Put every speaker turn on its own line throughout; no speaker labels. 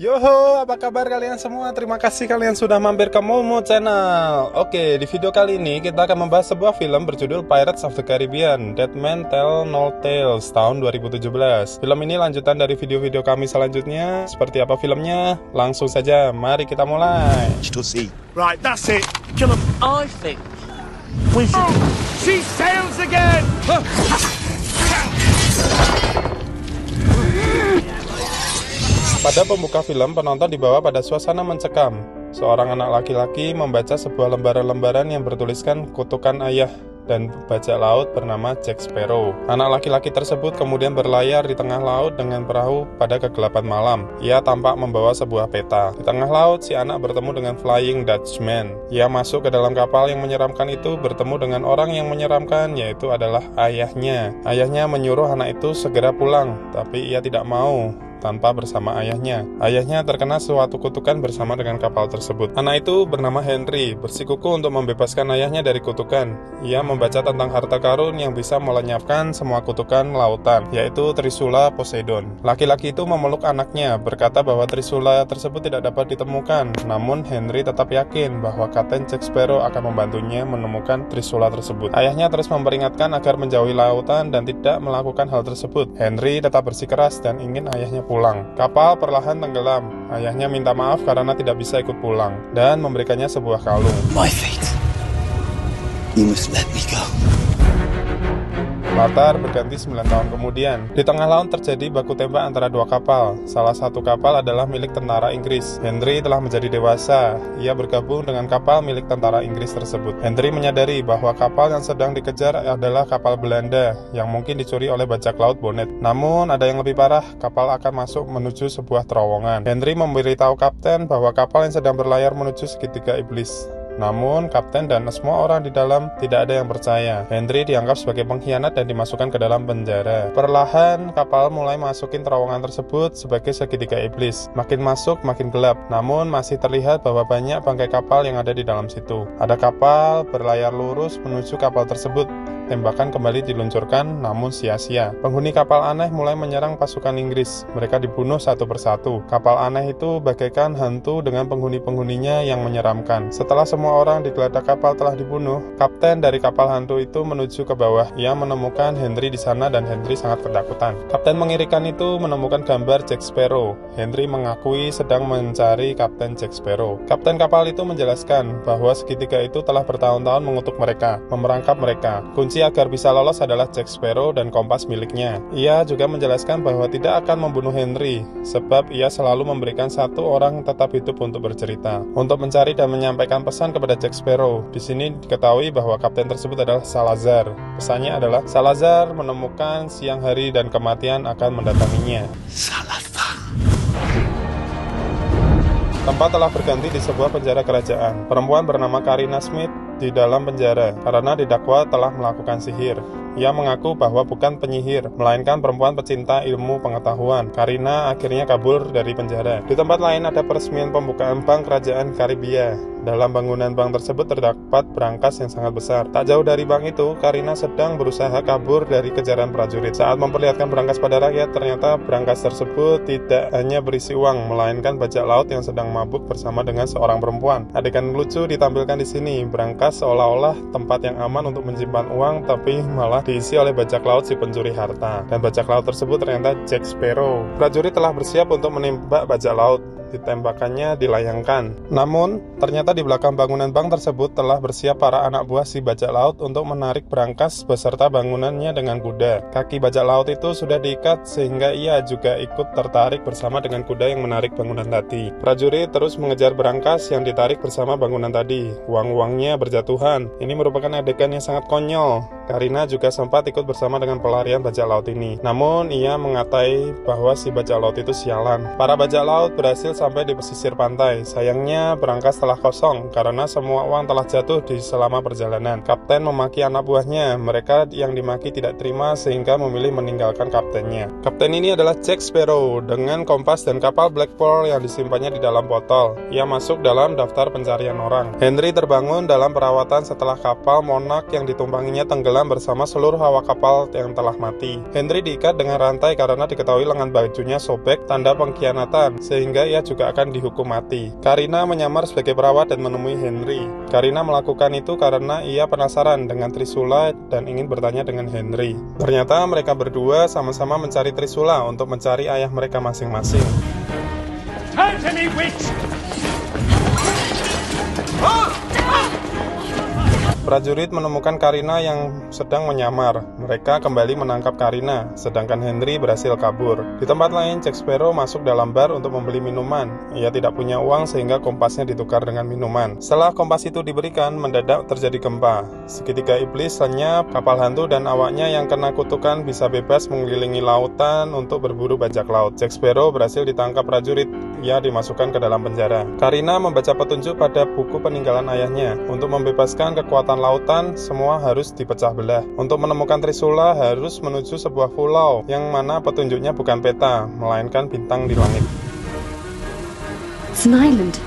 Yoho, apa kabar kalian semua? Terima kasih kalian sudah mampir ke Momo Channel. Oke, di video kali ini kita akan membahas sebuah film berjudul Pirates of the Caribbean, Dead Men Tell No Tales, tahun 2017. Film ini lanjutan dari video-video kami selanjutnya. Seperti apa filmnya? Langsung saja, mari kita mulai.
Right, that's it. Kill him.
I think
We should. She sails again.
Pada pembuka film, penonton dibawa pada suasana mencekam. Seorang anak laki-laki membaca sebuah lembaran-lembaran yang bertuliskan kutukan ayah dan bajak laut bernama Jack Sparrow. Anak laki-laki tersebut kemudian berlayar di tengah laut dengan perahu pada kegelapan malam. Ia tampak membawa sebuah peta. Di tengah laut, si anak bertemu dengan Flying Dutchman. Ia masuk ke dalam kapal yang menyeramkan itu, bertemu dengan orang yang menyeramkan, yaitu adalah ayahnya. Ayahnya menyuruh anak itu segera pulang, tapi ia tidak mau tanpa bersama ayahnya. Ayahnya terkena suatu kutukan bersama dengan kapal tersebut. Anak itu bernama Henry, bersikukuh untuk membebaskan ayahnya dari kutukan. Ia membaca tentang harta karun yang bisa melenyapkan semua kutukan lautan, yaitu Trisula Poseidon. Laki-laki itu memeluk anaknya, berkata bahwa Trisula tersebut tidak dapat ditemukan. Namun Henry tetap yakin bahwa Kapten Jack Sparrow akan membantunya menemukan Trisula tersebut. Ayahnya terus memperingatkan agar menjauhi lautan dan tidak melakukan hal tersebut. Henry tetap bersikeras dan ingin ayahnya pulang. Kapal perlahan tenggelam. Ayahnya minta maaf karena tidak bisa ikut pulang dan memberikannya sebuah kalung.
my fate. You must let me go.
Latar berganti 9 tahun kemudian. Di tengah laut terjadi baku tembak antara dua kapal. Salah satu kapal adalah milik tentara Inggris. Henry telah menjadi dewasa. Ia bergabung dengan kapal milik tentara Inggris tersebut. Henry menyadari bahwa kapal yang sedang dikejar adalah kapal Belanda yang mungkin dicuri oleh bajak laut Bonnet. Namun ada yang lebih parah, kapal akan masuk menuju sebuah terowongan. Henry memberitahu kapten bahwa kapal yang sedang berlayar menuju segitiga iblis. Namun, kapten dan semua orang di dalam tidak ada yang percaya. Henry dianggap sebagai pengkhianat dan dimasukkan ke dalam penjara. Perlahan, kapal mulai masukin terowongan tersebut sebagai segitiga iblis. Makin masuk, makin gelap. Namun, masih terlihat bahwa banyak bangkai kapal yang ada di dalam situ. Ada kapal berlayar lurus menuju kapal tersebut. Tembakan kembali diluncurkan, namun sia-sia. Penghuni kapal aneh mulai menyerang pasukan Inggris. Mereka dibunuh satu persatu. Kapal aneh itu bagaikan hantu dengan penghuni-penghuninya yang menyeramkan. Setelah semua orang di geladak kapal telah dibunuh, kapten dari kapal hantu itu menuju ke bawah. Ia menemukan Henry di sana dan Henry sangat ketakutan. Kapten mengirikan itu menemukan gambar Jack Sparrow. Henry mengakui sedang mencari Kapten Jack Sparrow. Kapten kapal itu menjelaskan bahwa segitiga itu telah bertahun-tahun mengutuk mereka, memerangkap mereka. Kunci agar bisa lolos adalah Jack Sparrow dan kompas miliknya. Ia juga menjelaskan bahwa tidak akan membunuh Henry, sebab ia selalu memberikan satu orang tetap hidup untuk bercerita, untuk mencari dan menyampaikan pesan kepada Jack Sparrow. Di sini diketahui bahwa kapten tersebut adalah Salazar. Pesannya adalah Salazar menemukan siang hari dan kematian akan mendatanginya.
Salazar.
Tempat telah berganti di sebuah penjara kerajaan. Perempuan bernama Karina Smith di dalam penjara karena didakwa telah melakukan sihir. Ia mengaku bahwa bukan penyihir, melainkan perempuan pecinta ilmu pengetahuan. Karina akhirnya kabur dari penjara. Di tempat lain ada peresmian pembukaan bank kerajaan Karibia. Dalam bangunan bank tersebut terdapat brankas yang sangat besar. Tak jauh dari bank itu, Karina sedang berusaha kabur dari kejaran prajurit. Saat memperlihatkan brankas pada rakyat, ternyata brankas tersebut tidak hanya berisi uang, melainkan bajak laut yang sedang mabuk bersama dengan seorang perempuan. Adegan lucu ditampilkan di sini. Brankas seolah-olah tempat yang aman untuk menyimpan uang, tapi malah diisi oleh bajak laut si pencuri harta. Dan bajak laut tersebut ternyata Jack Sparrow. Prajurit telah bersiap untuk menembak bajak laut. Ditembakannya dilayangkan. Namun, ternyata di belakang bangunan bank tersebut telah bersiap para anak buah si bajak laut untuk menarik brankas beserta bangunannya dengan kuda. Kaki bajak laut itu sudah diikat sehingga ia juga ikut tertarik bersama dengan kuda yang menarik bangunan tadi. Prajurit terus mengejar brankas yang ditarik bersama bangunan tadi. Uang-uangnya berjatuhan. Ini merupakan adegan yang sangat konyol. Karina juga sempat ikut bersama dengan pelarian bajak laut ini. Namun, ia mengatai bahwa si bajak laut itu sialan. Para bajak laut berhasil sampai di pesisir pantai. Sayangnya brankas telah kosong karena semua uang telah jatuh di selama perjalanan. Kapten memaki anak buahnya. Mereka yang dimaki tidak terima sehingga memilih meninggalkan kaptennya. Kapten ini adalah Jack Sparrow dengan kompas dan kapal Black Pearl yang disimpannya di dalam botol. Ia masuk dalam daftar pencarian orang. Henry terbangun dalam perawatan setelah kapal Monarch yang ditumpanginya tenggelam tenggelam bersama seluruh awak kapal yang telah mati. Henry diikat dengan rantai karena diketahui lengan bajunya sobek, tanda pengkhianatan, sehingga ia juga akan dihukum mati. Karina menyamar sebagai perawat dan menemui Henry. Karina melakukan itu karena ia penasaran dengan Trisula dan ingin bertanya dengan Henry. Ternyata mereka berdua sama-sama mencari Trisula untuk mencari ayah mereka masing-masing.
Turn to me, witch!
Prajurit menemukan Karina yang sedang menyamar. Mereka kembali menangkap Karina, sedangkan Henry berhasil kabur. Di tempat lain, Jack Sparrow masuk dalam bar untuk membeli minuman. Ia tidak punya uang sehingga kompasnya ditukar dengan minuman. Setelah kompas itu diberikan, mendadak terjadi gempa. Segitiga iblis lenyap, kapal hantu dan awaknya yang kena kutukan bisa bebas mengelilingi lautan untuk berburu bajak laut. Jack Sparrow berhasil ditangkap prajurit. Ia dimasukkan ke dalam penjara. Karina membaca petunjuk pada buku peninggalan ayahnya. Untuk membebaskan kekuatan lautan, semua harus dipecah belah. Untuk menemukan Trisula harus menuju sebuah pulau yang mana petunjuknya bukan peta, melainkan bintang di langit.
It's an island.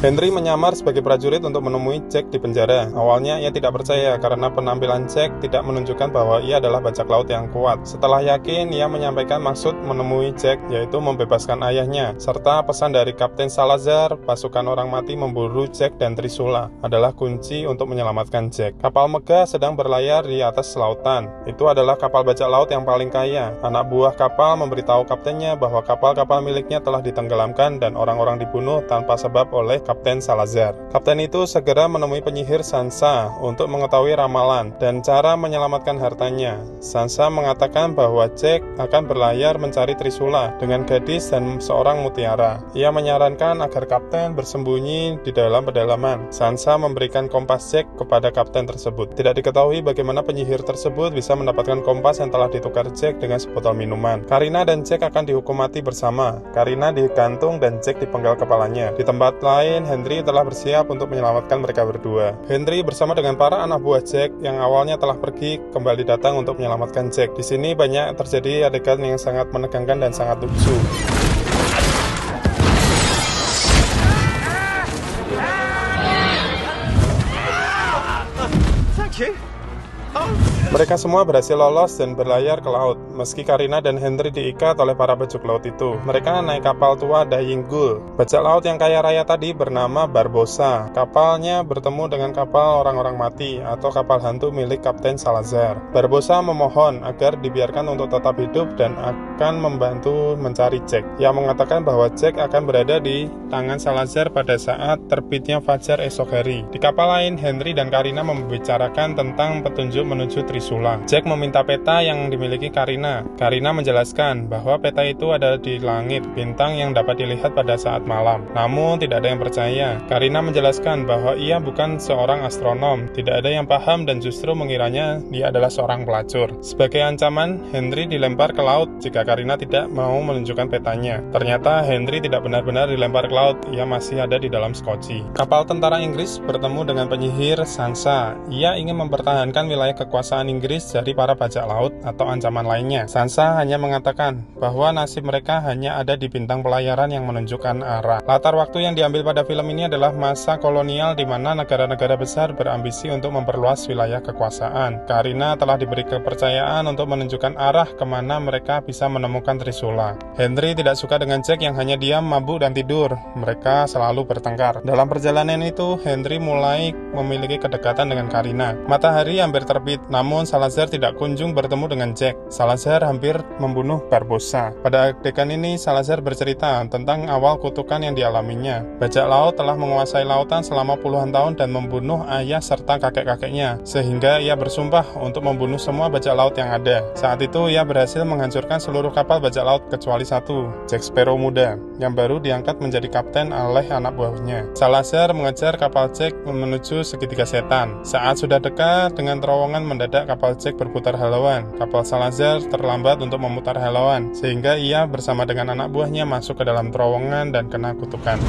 Henry menyamar sebagai prajurit untuk menemui Jack di penjara. Awalnya ia tidak percaya karena penampilan Jack tidak menunjukkan bahwa ia adalah bajak laut yang kuat. Setelah yakin, ia menyampaikan maksud menemui Jack, yaitu membebaskan ayahnya, serta pesan dari Kapten Salazar, pasukan orang mati memburu Jack dan Trisula adalah kunci untuk menyelamatkan Jack. Kapal megah sedang berlayar di atas lautan. Itu adalah kapal bajak laut yang paling kaya. Anak buah kapal memberitahu kaptennya bahwa kapal-kapal miliknya telah ditenggelamkan dan orang-orang dibunuh tanpa sebab oleh Kapten Salazar. Kapten itu segera menemui penyihir Sansa untuk mengetahui ramalan dan cara menyelamatkan hartanya. Sansa mengatakan bahwa Jack akan berlayar mencari Trisula dengan gadis dan seorang mutiara. Ia menyarankan agar kapten bersembunyi di dalam pedalaman. Sansa memberikan kompas Jack kepada kapten tersebut. Tidak diketahui bagaimana penyihir tersebut bisa mendapatkan kompas yang telah ditukar Jack dengan sebotol minuman. Karina dan Jack akan dihukum mati bersama. Karina digantung dan Jack dipenggal kepalanya. Di tempat lain, Henry telah bersiap untuk menyelamatkan mereka berdua. Henry bersama dengan para anak buah Jack yang awalnya telah pergi kembali datang untuk menyelamatkan Jack. Di sini banyak terjadi adegan yang sangat menegangkan dan sangat lucu.
Thank you.
Mereka semua berhasil lolos dan berlayar ke laut, meski Karina dan Henry diikat oleh para bajak laut itu. Mereka naik kapal tua Dying Gull. Bajak laut yang kaya raya tadi bernama Barbossa. Kapalnya bertemu dengan kapal orang-orang mati atau kapal hantu milik Kapten Salazar. Barbossa memohon agar dibiarkan untuk tetap hidup dan akan membantu mencari Jack. Ia mengatakan bahwa Jack akan berada di tangan Salazar pada saat terbitnya fajar esok hari. Di kapal lain, Henry dan Karina membicarakan tentang petunjuk menuju Trisula. Jack meminta peta yang dimiliki Karina. Karina menjelaskan bahwa peta itu ada di langit, bintang yang dapat dilihat pada saat malam. Namun tidak ada yang percaya. Karina menjelaskan bahwa ia bukan seorang astronom, tidak ada yang paham dan justru mengiranya dia adalah seorang pelacur. Sebagai ancaman, Henry dilempar ke laut jika Karina tidak mau menunjukkan petanya. Ternyata Henry tidak benar-benar dilempar ke laut, ia masih ada di dalam skoci. Kapal tentara Inggris bertemu dengan penyihir Sansa. Ia ingin mempertahankan wilayah kekuasaan Inggris dari para bajak laut atau ancaman lainnya. Sansa hanya mengatakan bahwa nasib mereka hanya ada di bintang pelayaran yang menunjukkan arah. Latar waktu yang diambil pada film ini adalah masa kolonial di mana negara-negara besar berambisi untuk memperluas wilayah kekuasaan. Karina telah diberi kepercayaan untuk menunjukkan arah kemana mereka bisa menemukan Trisula. Henry tidak suka dengan Jack yang hanya diam, mabuk, dan tidur. Mereka selalu bertengkar. Dalam perjalanan itu, Henry mulai memiliki kedekatan dengan Karina. Matahari hampir terbit, namun Salazar tidak kunjung bertemu dengan Jack. Salazar hampir membunuh Barbossa. Pada adegan ini, Salazar bercerita tentang awal kutukan yang dialaminya. Bajak laut telah menguasai lautan selama puluhan tahun dan membunuh ayah serta kakek-kakeknya, sehingga ia bersumpah untuk membunuh semua bajak laut yang ada. Saat itu, ia berhasil menghancurkan seluruh kapal bajak laut kecuali satu, Jack Sparrow muda, yang baru diangkat menjadi kapten oleh anak buahnya. Salazar mengejar kapal Jack menuju segitiga setan. Saat sudah dekat dengan terowongan, mendadak kapal Jack berputar halauan. Kapal Salazar terlambat untuk memutar halauan, sehingga ia bersama dengan anak buahnya masuk ke dalam terowongan dan kena kutukan.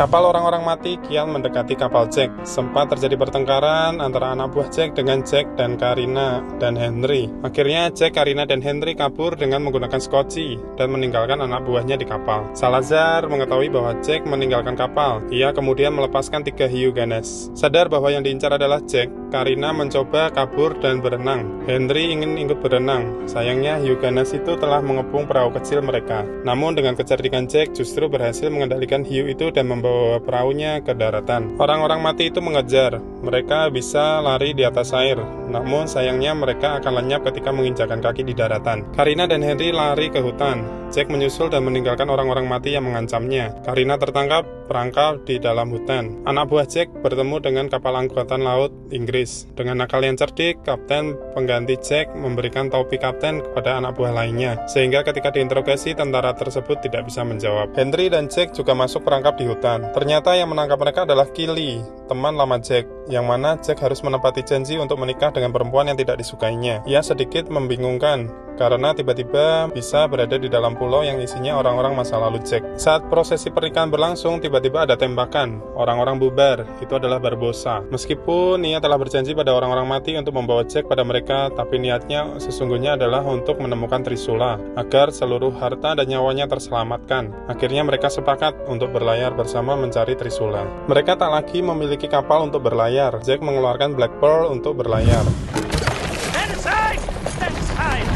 Kapal orang-orang mati kian mendekati kapal Jack. Sempat terjadi pertengkaran antara anak buah Jack dengan Jack dan Karina dan Henry. Akhirnya Jack, Karina, dan Henry kabur dengan menggunakan skoci dan meninggalkan anak buahnya di kapal. Salazar mengetahui bahwa Jack meninggalkan kapal. Ia kemudian melepaskan 3 hiu ganas. Sadar bahwa yang diincar adalah Jack, Karina mencoba kabur dan berenang. Henry ingin ikut berenang. Sayangnya hiu ganas itu telah mengepung perahu kecil mereka. Namun dengan kecerdikan Jack justru berhasil mengendalikan hiu itu dan membawa perahunya ke daratan. Orang-orang mati itu mengejar. Mereka bisa lari di atas air. Namun sayangnya mereka akan lenyap ketika menginjakan kaki di daratan. Karina dan Henry lari ke hutan. Jack menyusul dan meninggalkan orang-orang mati yang mengancamnya. Karina tertangkap perangkap di dalam hutan. Anak buah Jack bertemu dengan kapal angkatan laut Inggris. Dengan akal yang cerdik, kapten pengganti Jack memberikan topi kapten kepada anak buah lainnya, sehingga ketika diinterogasi tentara tersebut tidak bisa menjawab. Henry dan Jack juga masuk perangkap di hutan. Ternyata yang menangkap mereka adalah Killy, teman lama Jack, yang mana Jack harus menepati janji untuk menikah dengan perempuan yang tidak disukainya. Ia sedikit membingungkan karena tiba-tiba bisa berada di dalam pulau yang isinya orang-orang masa lalu Jack. Saat prosesi pernikahan berlangsung, tiba-tiba ada tembakan. Orang-orang bubar. Itu adalah Barbossa. Meskipun ia telah berjanji pada orang-orang mati untuk membawa Jack pada mereka, tapi niatnya sesungguhnya adalah untuk menemukan Trisula agar seluruh harta dan nyawanya terselamatkan. Akhirnya mereka sepakat untuk berlayar bersama mencari Trisula. Mereka tak lagi memiliki kapal untuk berlayar. Jack mengeluarkan Black Pearl untuk berlayar.
Stand aside! Stand aside!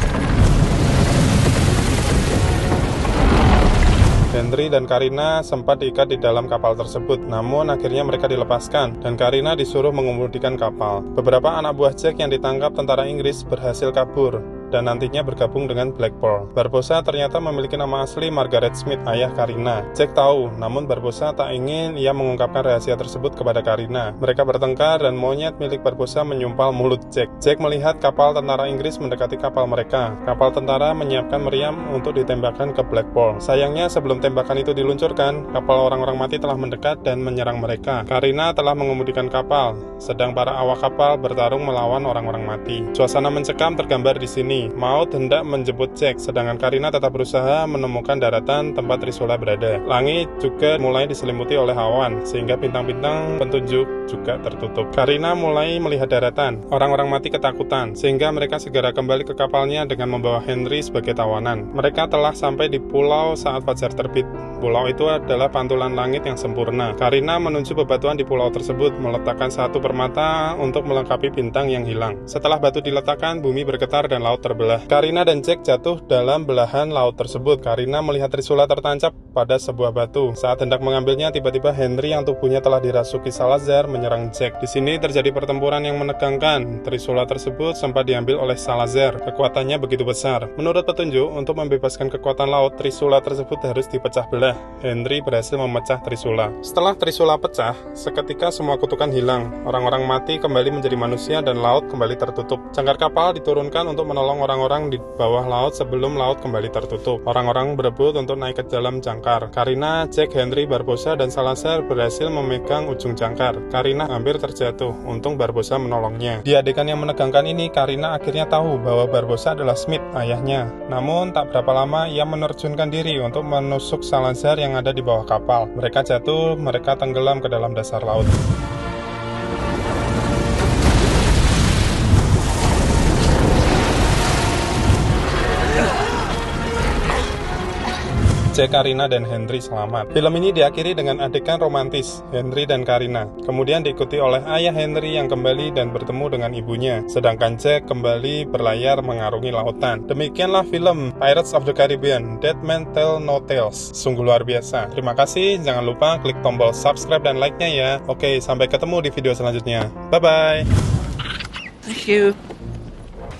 Henry dan Karina sempat diikat di dalam kapal tersebut, namun akhirnya mereka dilepaskan dan Karina disuruh mengemudikan kapal. Beberapa anak buah Jack yang ditangkap tentara Inggris berhasil kabur dan nantinya bergabung dengan Black Pearl. Barbossa ternyata memiliki nama asli Margaret Smith, ayah Karina. Jack tahu, namun Barbossa tak ingin ia mengungkapkan rahasia tersebut kepada Karina. Mereka bertengkar dan monyet milik Barbossa menyumpal mulut Jack. Jack melihat kapal tentara Inggris mendekati kapal mereka. Kapal tentara menyiapkan meriam untuk ditembakkan ke Black Pearl. Sayangnya sebelum tembakan itu diluncurkan, kapal orang-orang mati telah mendekat dan menyerang mereka. Karina telah mengemudikan kapal, sedang para awak kapal bertarung melawan orang-orang mati. Suasana mencekam tergambar di sini. Maut hendak menjemput Jack, sedangkan Karina tetap berusaha menemukan daratan tempat Trisula berada. Langit juga mulai diselimuti oleh awan, sehingga bintang-bintang petunjuk juga tertutup. Karina mulai melihat daratan. Orang-orang mati ketakutan, sehingga mereka segera kembali ke kapalnya dengan membawa Henry sebagai tawanan. Mereka telah sampai di pulau saat fajar terbit. Pulau itu adalah pantulan langit yang sempurna. Karina menuju bebatuan di pulau tersebut, meletakkan satu permata untuk melengkapi bintang yang hilang. Setelah batu diletakkan, bumi bergetar dan laut terbelah. Karina dan Jack jatuh dalam belahan laut tersebut. Karina melihat Trisula tertancap pada sebuah batu. Saat hendak mengambilnya, tiba-tiba Henry yang tubuhnya telah dirasuki Salazar menyerang Jack. Di sini terjadi pertempuran yang menegangkan. Trisula tersebut sempat diambil oleh Salazar. Kekuatannya begitu besar. Menurut petunjuk, untuk membebaskan kekuatan laut, Trisula tersebut harus dipecah belah. Henry berhasil memecah Trisula. Setelah Trisula pecah, seketika semua kutukan hilang. Orang-orang mati kembali menjadi manusia dan laut kembali tertutup. Jangkar kapal diturunkan untuk menolong orang-orang di bawah laut sebelum laut kembali tertutup. Orang-orang berebut untuk naik ke dalam jangkar. Karina, Jack, Henry, Barbossa, dan Salazar berhasil memegang ujung jangkar. Karina hampir terjatuh, untung Barbossa menolongnya. Di adegan yang menegangkan ini, Karina akhirnya tahu bahwa Barbossa adalah Smith, ayahnya. Namun tak berapa lama ia menerjunkan diri untuk menusuk Salazar yang ada di bawah kapal. Mereka jatuh, mereka tenggelam ke dalam dasar laut. Jack, Karina, dan Henry selamat. Film ini diakhiri dengan adegan romantis Henry dan Karina. Kemudian diikuti oleh ayah Henry yang kembali dan bertemu dengan ibunya. Sedangkan Jack kembali berlayar mengarungi lautan. Demikianlah film Pirates of the Caribbean, Dead Men Tell No Tales. Sungguh luar biasa. Terima kasih, jangan lupa klik tombol subscribe dan like-nya ya. Oke, sampai ketemu di video selanjutnya. Bye-bye.
Thank you.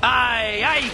Aye, aye.